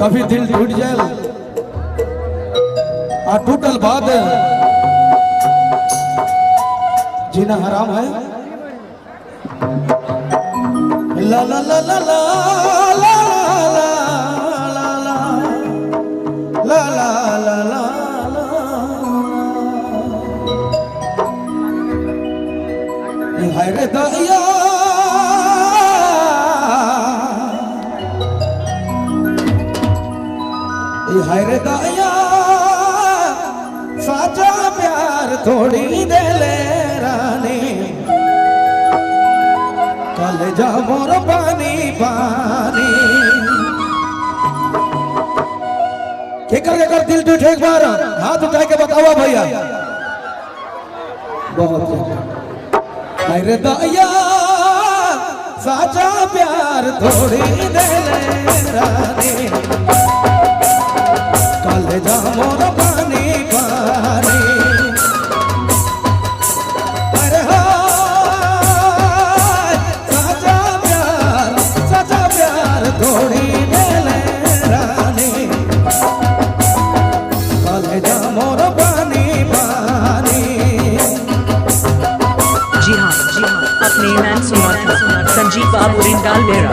कभी दिल टूट जाए आ टूटल बाद जीना हराम है। ला ला ला ला ला ला ला ला ला ला हाय रे दया हाय रे दया साचा प्यार थोड़ी दे ले रानी कल जा मोर पानी पानी कर दिल टूटे एक बार हाथ उठा के बताओ भैया। बहुत हाय रे दया साचा प्यार थोड़ी दे ले रानी कल जा मोर पानी पानी अरे हाय साचा प्यार थोड़ी दे ले रानी कल जा मोर पानी पानी। जी हाँ अपने नाम सुना था संजीव बाबू रिंगाल बेरा।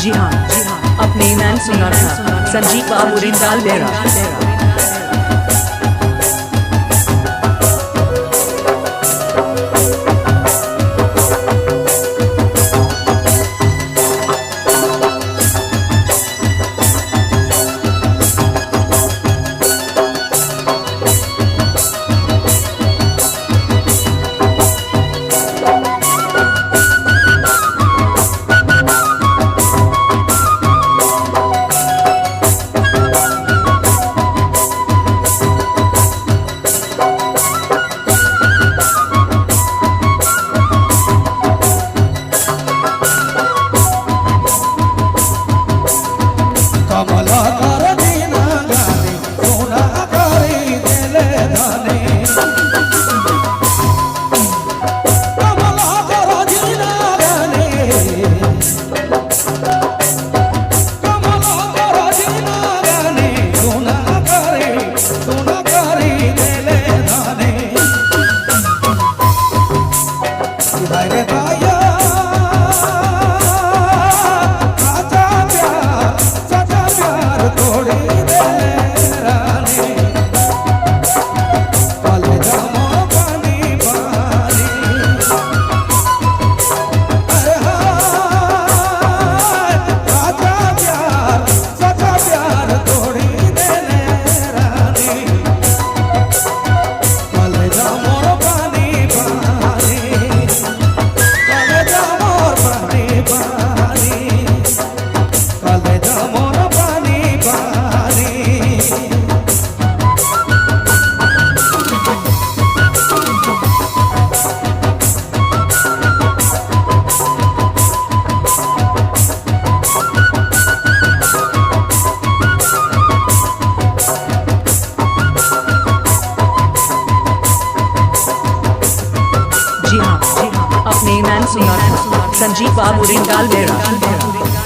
जी हाँ अपने नाम सुना था संजीव बाबू रिंगाल बेरा। अपने नाम सुना था संजीव बाबू रिंगाल बेड़ा